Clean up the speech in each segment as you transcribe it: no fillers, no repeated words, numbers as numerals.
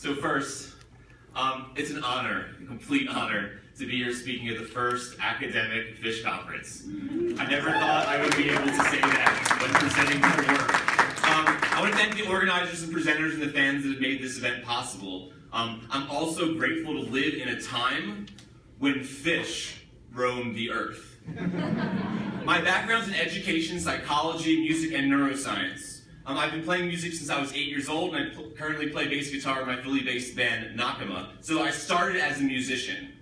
So first, it's an honor, a complete honor, to be here speaking at the first academic Phish conference. I never thought I would be able to say that when presenting my work. I want to thank the organizers and presenters and the fans that have made this event possible. I'm also grateful to live in a time when Phish roamed the earth. My background's in education, psychology, music, and neuroscience. I've been playing music since I was 8 years old, and I currently play bass guitar in my Philly-based band, Nakama. So I started as a musician.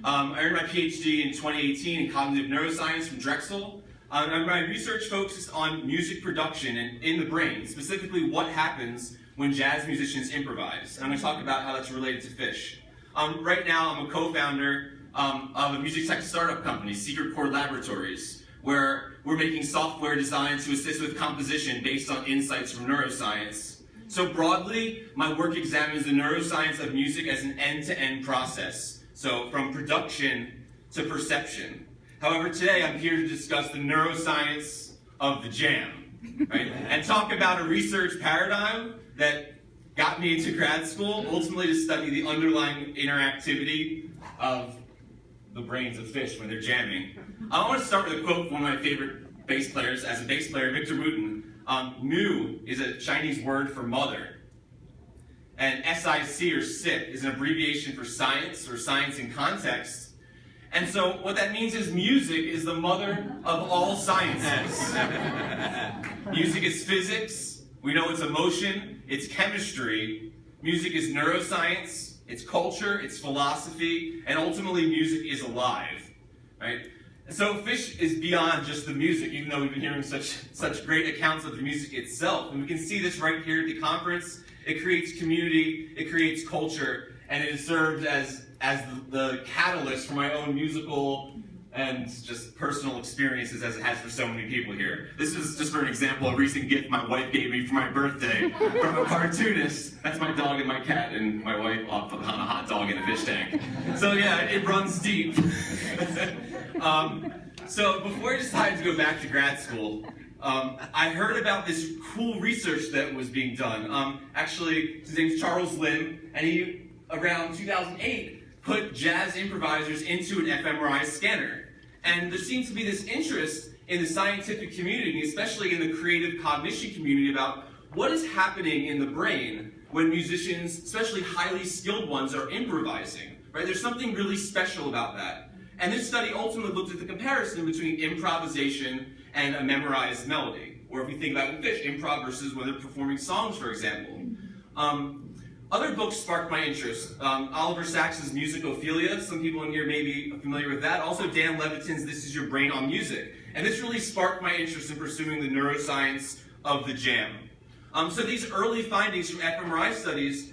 I earned my PhD in 2018 in cognitive neuroscience from Drexel. And my research focused on music production and in the brain, specifically what happens when jazz musicians improvise. And I'm going to talk about how that's related to Phish. Right now, I'm a co-founder of a music tech startup company, Secret Chord Laboratories, where we're making software designed to assist with composition based on insights from neuroscience. So broadly, my work examines the neuroscience of music as an end-to-end process, so from production to perception. However, today I'm here to discuss the neuroscience of the jam, right? And talk about a research paradigm that got me into grad school, ultimately to study the underlying interactivity of the brains of Phish when they're jamming. I want to start with a quote from one of my favorite bass players. As a bass player, Victor Wooten. Mu is a Chinese word for mother. And SIC, or SIC, is an abbreviation for science, or science in context. And so what that means is music is the mother of all sciences. Music is physics. We know it's emotion. It's chemistry. Music is neuroscience. It's culture, it's philosophy, and ultimately music is alive, right? And so Phish is beyond just the music, even though we've been hearing such great accounts of the music itself. And we can see this right here at the conference. It creates community, it creates culture, and it has served as the catalyst for my own musical and just personal experiences as it has for so many people here. This is just for an example, a recent gift my wife gave me for my birthday from a cartoonist. That's my dog and my cat, and my wife on a hot dog in a fish tank. So yeah, it runs deep. So before I decided to go back to grad school, I heard about this cool research that was being done. Actually, his name's Charles Lim, and he, around 2008, put jazz improvisers into an fMRI scanner. And there seems to be this interest in the scientific community, especially in the creative cognition community, about what is happening in the brain when musicians, especially highly skilled ones, are improvising. Right? There's something really special about that. And this study ultimately looked at the comparison between improvisation and a memorized melody. Or if we think about in Phish, improv versus when they're performing songs, for example. Other books sparked my interest. Oliver Sacks's Musicophilia, some people in here may be familiar with that. Also Dan Levitin's This Is Your Brain on Music. And this really sparked my interest in pursuing the neuroscience of the jam. So these early findings from fMRI studies,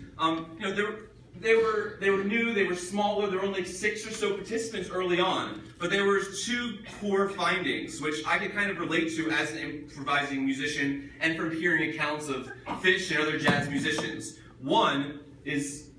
they were new, they were smaller, there were only 6 or so participants early on. But there were 2 core findings, which I could kind of relate to as an improvising musician and from hearing accounts of Phish and other jazz musicians. One is,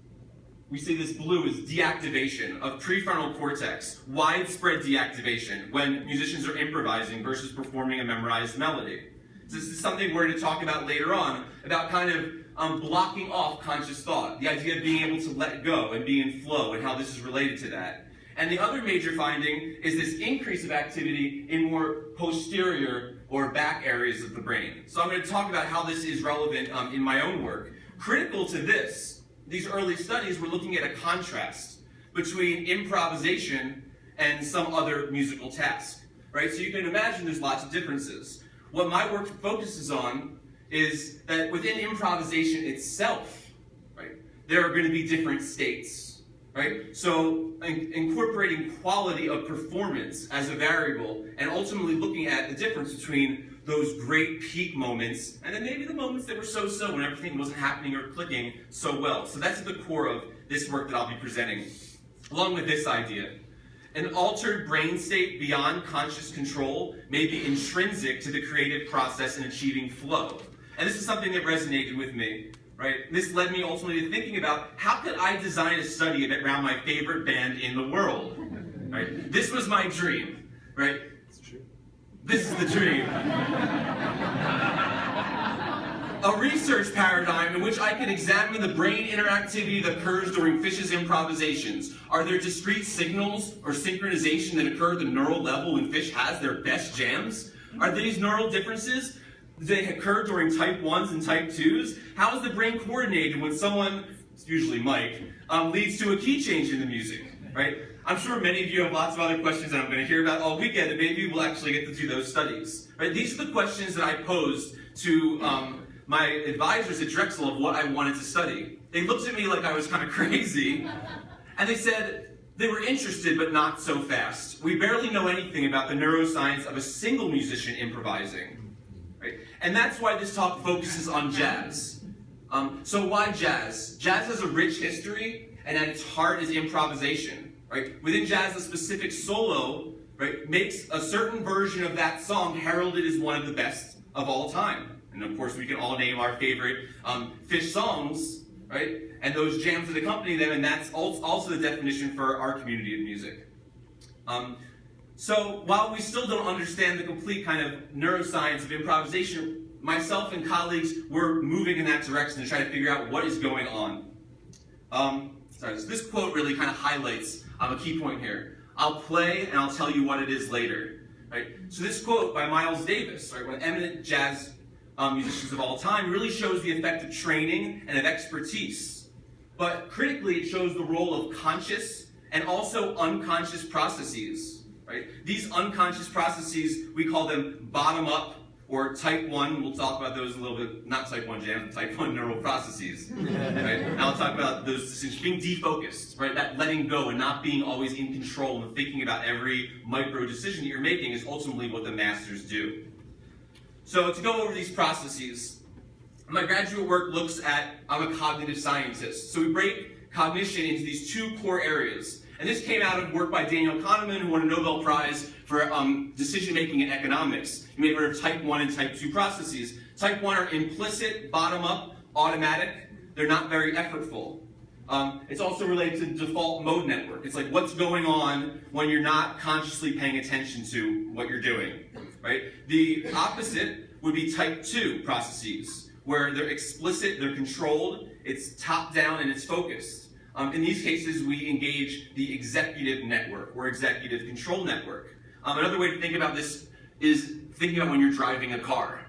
we see this blue, is deactivation of prefrontal cortex, widespread deactivation when musicians are improvising versus performing a memorized melody. So this is something we're going to talk about later on, about kind of blocking off conscious thought, the idea of being able to let go and be in flow and how this is related to that. And the other major finding is this increase of activity in more posterior or back areas of the brain. So I'm going to talk about how this is relevant in my own work. Critical to these early studies were looking at a contrast between improvisation and some other musical task, right? So you can imagine there's lots of differences. What my work focuses on is that within improvisation itself, right, there are going to be different states, right? So incorporating quality of performance as a variable and ultimately looking at the difference between those great peak moments, and then maybe the moments that were so-so when everything wasn't happening or clicking so well. So that's at the core of this work that I'll be presenting, along with this idea. An altered brain state beyond conscious control may be intrinsic to the creative process in achieving flow. And this is something that resonated with me, right? This led me ultimately to thinking about how could I design a study around my favorite band in the world, right? This was my dream, right? This is the dream. A research paradigm in which I can examine the brain interactivity that occurs during Phish's improvisations. Are there discrete signals or synchronization that occur at the neural level when Phish has their best jams? Are these neural differences that occur during type 1s and type 2s? How is the brain coordinated when someone, it's usually Mike, leads to a key change in the music, right? I'm sure many of you have lots of other questions that I'm going to hear about all weekend, and maybe we'll actually get to do those studies, right? These are the questions that I posed to my advisors at Drexel of what I wanted to study. They looked at me like I was kind of crazy, and they said they were interested, but not so fast. We barely know anything about the neuroscience of a single musician improvising, right? And that's why this talk focuses on jazz. So why jazz? Jazz has a rich history, and at its heart is improvisation, right? Within jazz, a specific solo, right, makes a certain version of that song heralded as one of the best of all time. And of course, we can all name our favorite Phish songs, right? And those jams that accompany them, and that's also the definition for our community of music. So while we still don't understand the complete kind of neuroscience of improvisation, myself and colleagues were moving in that direction to try to figure out what is going on. So this quote really kind of highlights a key point here. I'll play and I'll tell you what it is later. Right? So this quote by Miles Davis, right, one of eminent jazz musicians of all time, really shows the effect of training and of expertise. But critically, it shows the role of conscious and also unconscious processes. Right? These unconscious processes, we call them bottom-up or type 1. We'll talk about those a little bit, not type 1 jam, type 1 neural processes. Right? And I'll talk about those distinctions, being defocused, right? That letting go and not being always in control and thinking about every micro decision that you're making is ultimately what the masters do. So to go over these processes, my graduate work looks at, I'm a cognitive scientist. So we break cognition into these two core areas. And this came out of work by Daniel Kahneman, who won a Nobel Prize for decision-making in economics. You may have heard of type 1 and type 2 processes. Type 1 are implicit, bottom-up, automatic. They're not very effortful. It's also related to default mode network. It's like what's going on when you're not consciously paying attention to what you're doing. Right? The opposite would be type 2 processes, where they're explicit, they're controlled, it's top-down, and it's focused. In these cases, we engage the executive network, or executive control network. Another way to think about this is thinking about when you're driving a car.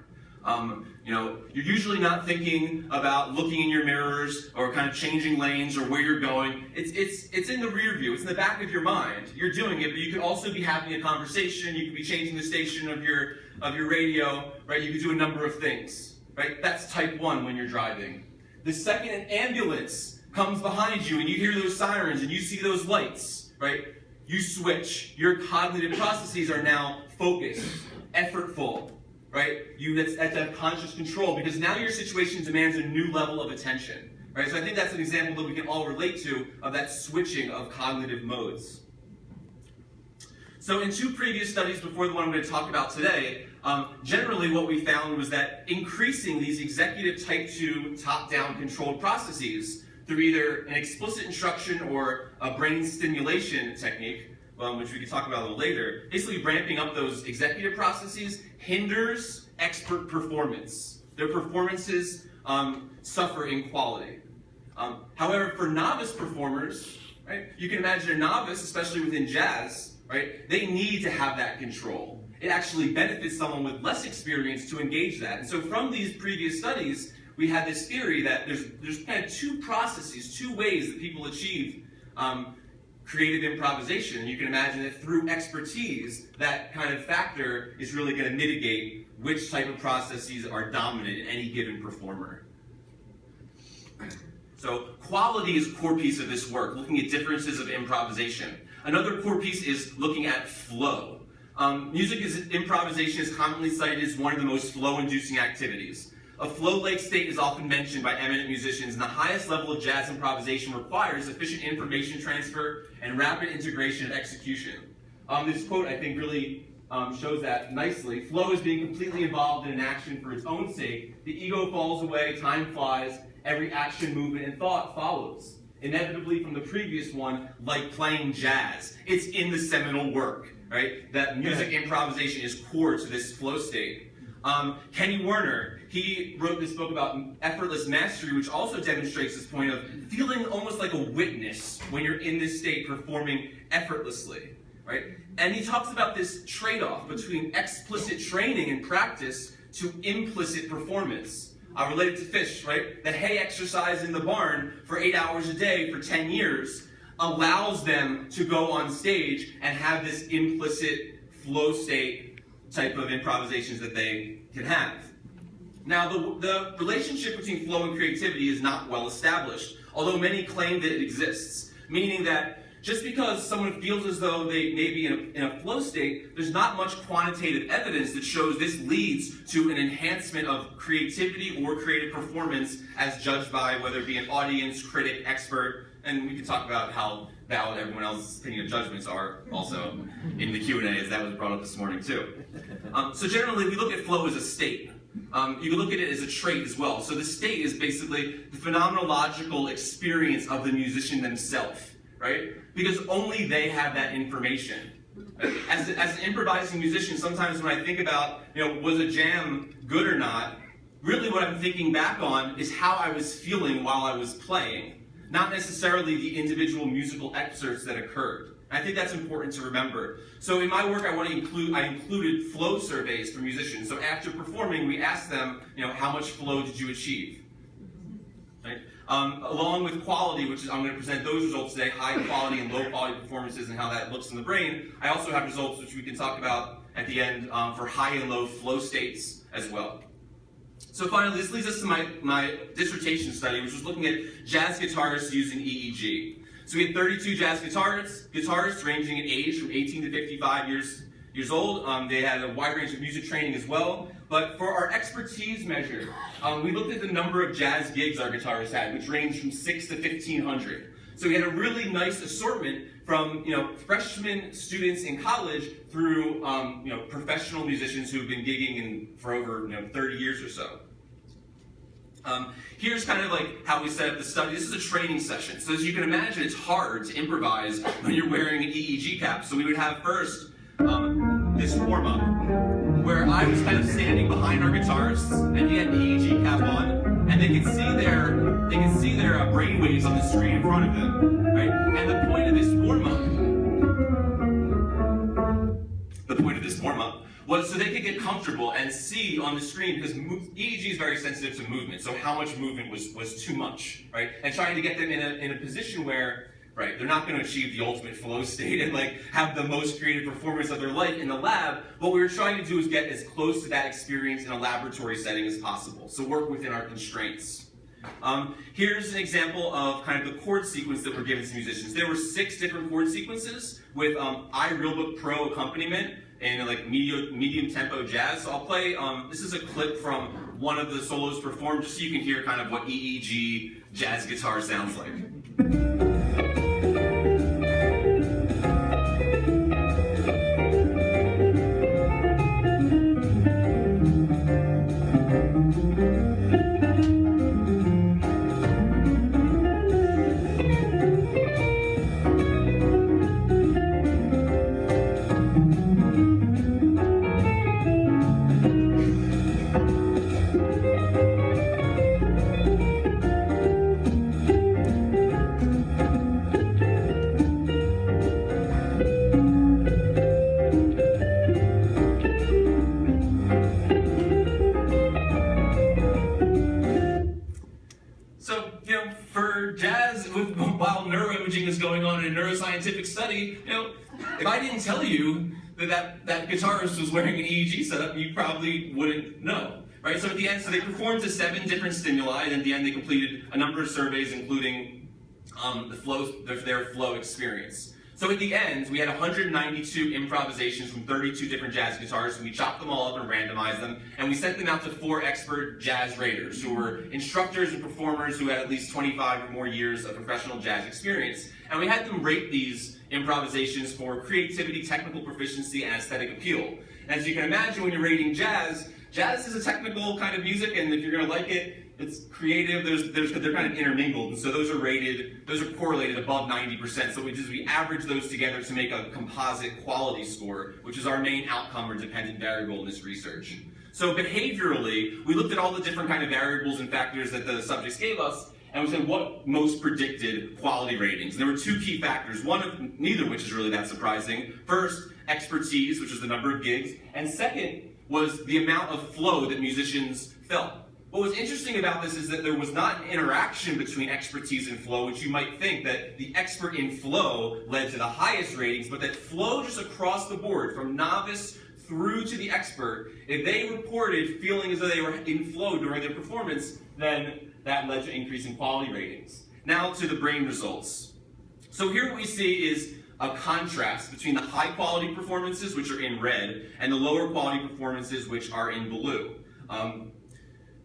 You're usually not thinking about looking in your mirrors or kind of changing lanes or where you're going. It's in the rear view. It's in the back of your mind. You're doing it, but you could also be having a conversation. You could be changing the station of your radio. Right? You could do a number of things. Right? That's type 1 when you're driving. The second, an ambulance comes behind you and you hear those sirens and you see those lights. Right? You switch. Your cognitive processes are now focused, effortful. Right? You have to have conscious control because now your situation demands a new level of attention. Right? So I think that's an example that we can all relate to of that switching of cognitive modes. So in two previous studies before the one I'm going to talk about today, generally what we found was that increasing these executive type 2 top-down controlled processes through either an explicit instruction or a brain stimulation technique, which we can talk about a little later, basically ramping up those executive processes hinders expert performance. Their performances suffer in quality. However, for novice performers, right, you can imagine a novice, especially within jazz, right, they need to have that control. It actually benefits someone with less experience to engage that. And so from these previous studies, we had this theory that there's kind of two processes, two ways that people achieve creative improvisation. And you can imagine that through expertise, that kind of factor is really going to mitigate which type of processes are dominant in any given performer. So quality is a core piece of this work, looking at differences of improvisation. Another core piece is looking at flow. Music improvisation is commonly cited as one of the most flow-inducing activities. A flow-like state is often mentioned by eminent musicians, and the highest level of jazz improvisation requires efficient information transfer and rapid integration and execution. This quote, I think, really shows that nicely. Flow is being completely involved in an action for its own sake. The ego falls away, time flies, every action, movement, and thought follows. Inevitably from the previous one, like playing jazz. It's in the seminal work, right? That music improvisation is core to this flow state. Kenny Werner, he wrote this book about effortless mastery, which also demonstrates this point of feeling almost like a witness when you're in this state performing effortlessly, right? And he talks about this trade-off between explicit training and practice to implicit performance. Related to Phish, right? The hay exercise in the barn for 8 hours a day for 10 years allows them to go on stage and have this implicit flow state type of improvisations that they can have. Now, the relationship between flow and creativity is not well established, although many claim that it exists, meaning that just because someone feels as though they may be in a flow state, there's not much quantitative evidence that shows this leads to an enhancement of creativity or creative performance as judged by whether it be an audience, critic, expert, and we can talk about how valid everyone else's opinion of judgments are also in the Q&A, as that was brought up this morning too. So generally, we look at flow as a state. You can look at it as a trait as well. So the state is basically the phenomenological experience of the musician themselves, right? Because only they have that information. As an improvising musician, sometimes when I think about, was a jam good or not, really what I'm thinking back on is how I was feeling while I was playing, not necessarily the individual musical excerpts that occurred. I think that's important to remember. So in my work, I included flow surveys for musicians. So after performing, we asked them, how much flow did you achieve? Right? Along with quality, which is I'm going to present those results today, high quality and low quality performances and how that looks in the brain. I also have results which we can talk about at the end for high and low flow states as well. So finally, this leads us to my dissertation study, which was looking at jazz guitarists using EEG. So we had 32 jazz guitarists ranging in age from 18 to 55 years old. They had a wide range of music training as well. But for our expertise measure, we looked at the number of jazz gigs our guitarists had, which ranged from 6 to 1,500. So we had a really nice assortment from freshman students in college through professional musicians who've been gigging for over 30 years or so. Here's kind of like how we set up the study. This is a training session. So as you can imagine, it's hard to improvise when you're wearing an EEG cap. So we would have first this warm-up, where I was kind of standing behind our guitarists, and he had the EEG cap on, and they could see their brain waves on the screen in front of them, right? And the point of this warm-up was so they could get comfortable and see on the screen, because EEG is very sensitive to movement, so how much movement was too much, right? And trying to get them in a position where, right, they're not going to achieve the ultimate flow state and have the most creative performance of their life in the lab. What we were trying to do is get as close to that experience in a laboratory setting as possible, so work within our constraints. Here's an example of kind of the chord sequence that were given to musicians. There were 6 different chord sequences with iRealbook Pro accompaniment and medium tempo jazz. So I'll play, this is a clip from one of the solos performed, just so you can hear kind of what EEG jazz guitar sounds like. While neuroimaging is going on in a neuroscientific study, if I didn't tell you that guitarist was wearing an EEG setup, you probably wouldn't know, right? So at the end, they performed to 7 different stimuli, and at the end they completed a number of surveys, including their flow experience. So at the end, we had 192 improvisations from 32 different jazz guitarists, and we chopped them all up and randomized them, and we sent them out to 4 expert jazz raters, who were instructors and performers who had at least 25 or more years of professional jazz experience. And we had them rate these improvisations for creativity, technical proficiency, and aesthetic appeal. And as you can imagine, when you're rating jazz is a technical kind of music, and if you're going to like it, it's creative, they're kind of intermingled, and so those are correlated above 90%. So we average those together to make a composite quality score, which is our main outcome or dependent variable in this research. So behaviorally, we looked at all the different kind of variables and factors that the subjects gave us, and we said what most predicted quality ratings. And there were two key factors, one of neither of which is really that surprising. First, expertise, which is the number of gigs, and second was the amount of flow that musicians felt. What was interesting about this is that there was not an interaction between expertise and flow, which you might think that the expert in flow led to the highest ratings, but that flow just across the board, from novice through to the expert, if they reported feeling as though they were in flow during their performance, then that led to increasing quality ratings. Now to the brain results. So here what we see is a contrast between the high quality performances, which are in red, and the lower quality performances, which are in blue.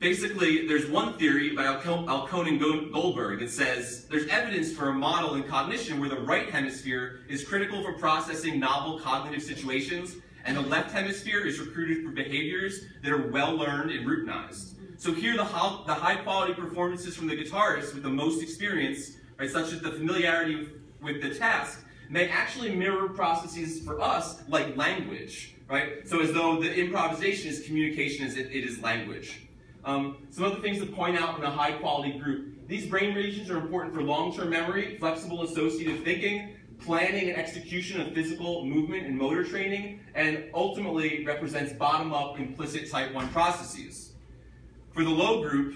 Basically, there's one theory by Alcone and Goldberg that says there's evidence for a model in cognition where the right hemisphere is critical for processing novel cognitive situations, and the left hemisphere is recruited for behaviors that are well learned and routinized. So here, the high quality performances from the guitarists with the most experience, right, such as the familiarity with the task, may actually mirror processes for us like language, right? So as though the improvisation is communication as it is language. Some other things to point out in a high quality group. These brain regions are important for long-term memory, flexible associative thinking, planning and execution of physical movement and motor training, and ultimately represents bottom-up implicit type 1 processes. For the low group,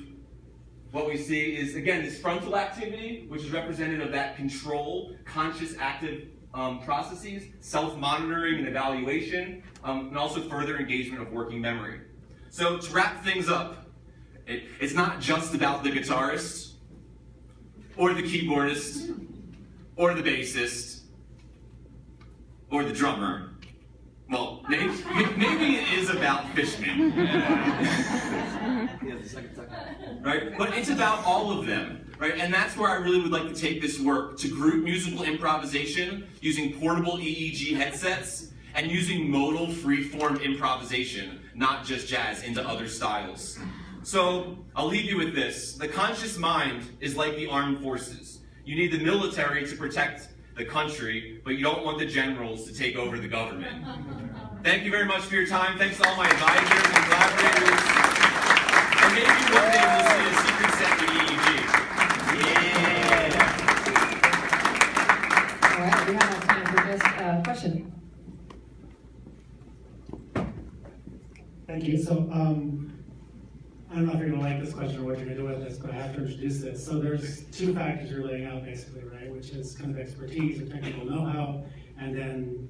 what we see is, again, this frontal activity, which is representative of that control, conscious, active processes, self-monitoring and evaluation, and also further engagement of working memory. So to wrap things up, it's not just about the guitarist, or the keyboardist, or the bassist, or the drummer. Well, maybe it is about Fishman. Right? But it's about all of them, right? And that's where I really would like to take this work, to group musical improvisation using portable EEG headsets and using modal free-form improvisation, not just jazz, into other styles. So I'll leave you with this. The conscious mind is like the armed forces. You need the military to protect the country, but you don't want the generals to take over the government. Thank you very much for your time. Thanks to all my advisors and collaborators. And maybe one day we'll see a secret set with EEG. Yeah! All right, we have time for just a question. Thank you. So, I don't know if you're going to like this question or what you're going to do with this, but I have to introduce this. So there's two factors you're laying out basically, right? Which is kind of expertise or technical know-how, and then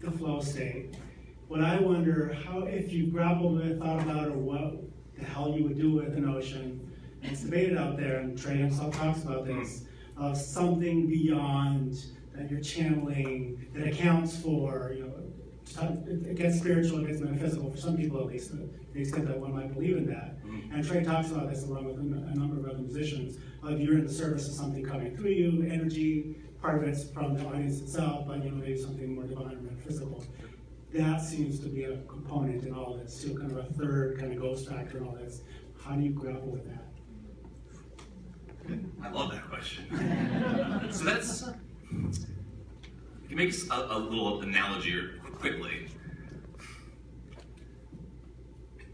the flow state. What I wonder, how, if you grappled with, thought about, or what the hell you would do with the notion, and it's debated out there, and Trey himself talks about this, of something beyond that you're channeling, that accounts for, you know, it gets spiritual, it gets metaphysical, for some people at least, to the extent that one might believe in that. And Trey talks about this along with a number of other musicians, of you're in the service of something coming through you, energy, part of it's from the audience itself, but you know, maybe something more divine or metaphysical. That seems to be a component in all this, too, kind of a third kind of ghost factor in all this. How do you grapple with that? I love that question. So that's, it makes a little analogy here quickly.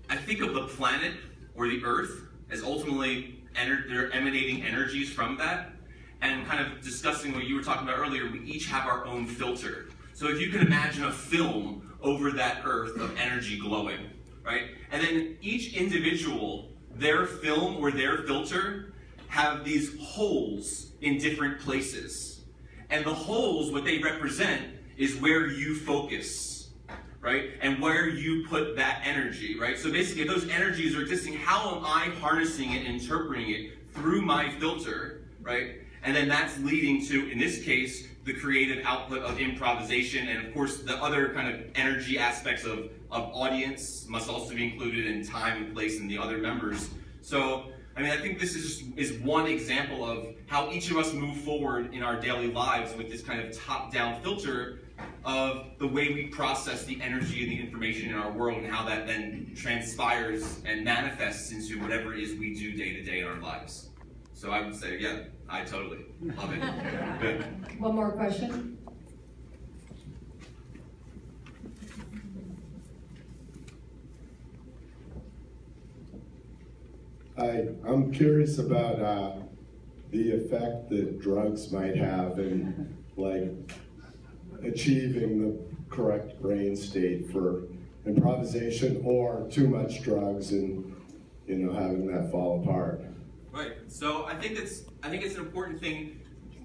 I think of the planet or the Earth as ultimately they're emanating energies from that, and kind of discussing what you were talking about earlier, we each have our own filter. So if you can imagine a film over that Earth of energy glowing, right? And then each individual, their film or their filter, have these holes in different places. And the holes, what they represent, is where you focus, right? And where you put that energy, right? So basically, if those energies are existing, how am I harnessing it, interpreting it through my filter, right? And then that's leading to, in this case, the creative output of improvisation, and of course, the other kind of energy aspects of audience must also be included in time and place and the other members. So, I mean, I think this is one example of how each of us move forward in our daily lives with this kind of top-down filter of the way we process the energy and the information in our world, and how that then transpires and manifests into whatever it is we do day to day in our lives. So I would say, yeah, I totally love it. Good. One more question. Hi, I'm curious about the effect that drugs might have in like achieving the correct brain state for improvisation, or too much drugs and having that fall apart. Right. So I think it's an important thing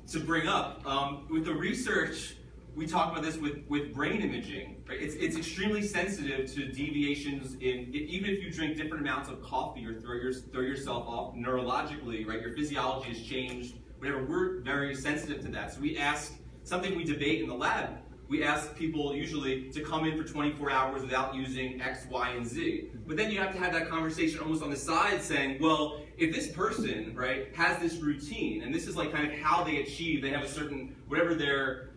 to bring up. With the research, we talk about this with brain imaging. Right? It's extremely sensitive to deviations even if you drink different amounts of coffee or throw yourself off neurologically. Right, your physiology has changed. Whatever, we're very sensitive to that. So we ask something we debate in the lab. We ask people usually to come in for 24 hours without using X, Y, and Z. But then you have to have that conversation almost on the side saying, well, if this person, right, has this routine, and this is like kind of how they achieve, they have a certain, whatever their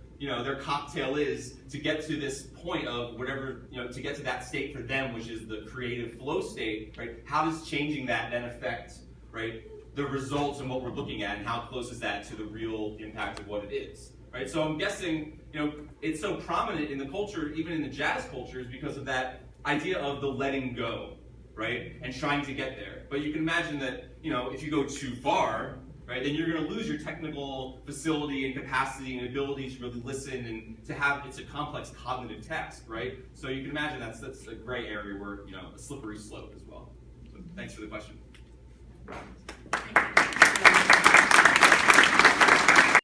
cocktail is to get to this point of whatever, to get to that state for them, which is the creative flow state, right? How does changing that then affect, right, the results and what we're looking at, and how close is that to the real impact of what it is? Right, so I'm guessing, it's so prominent in the culture, even in the jazz culture, is because of that idea of the letting go, right, and trying to get there. But you can imagine that, if you go too far, right, then you're going to lose your technical facility and capacity and ability to really listen and to have. It's a complex cognitive task, right? So you can imagine that's a gray area where a slippery slope as well. So thanks for the question.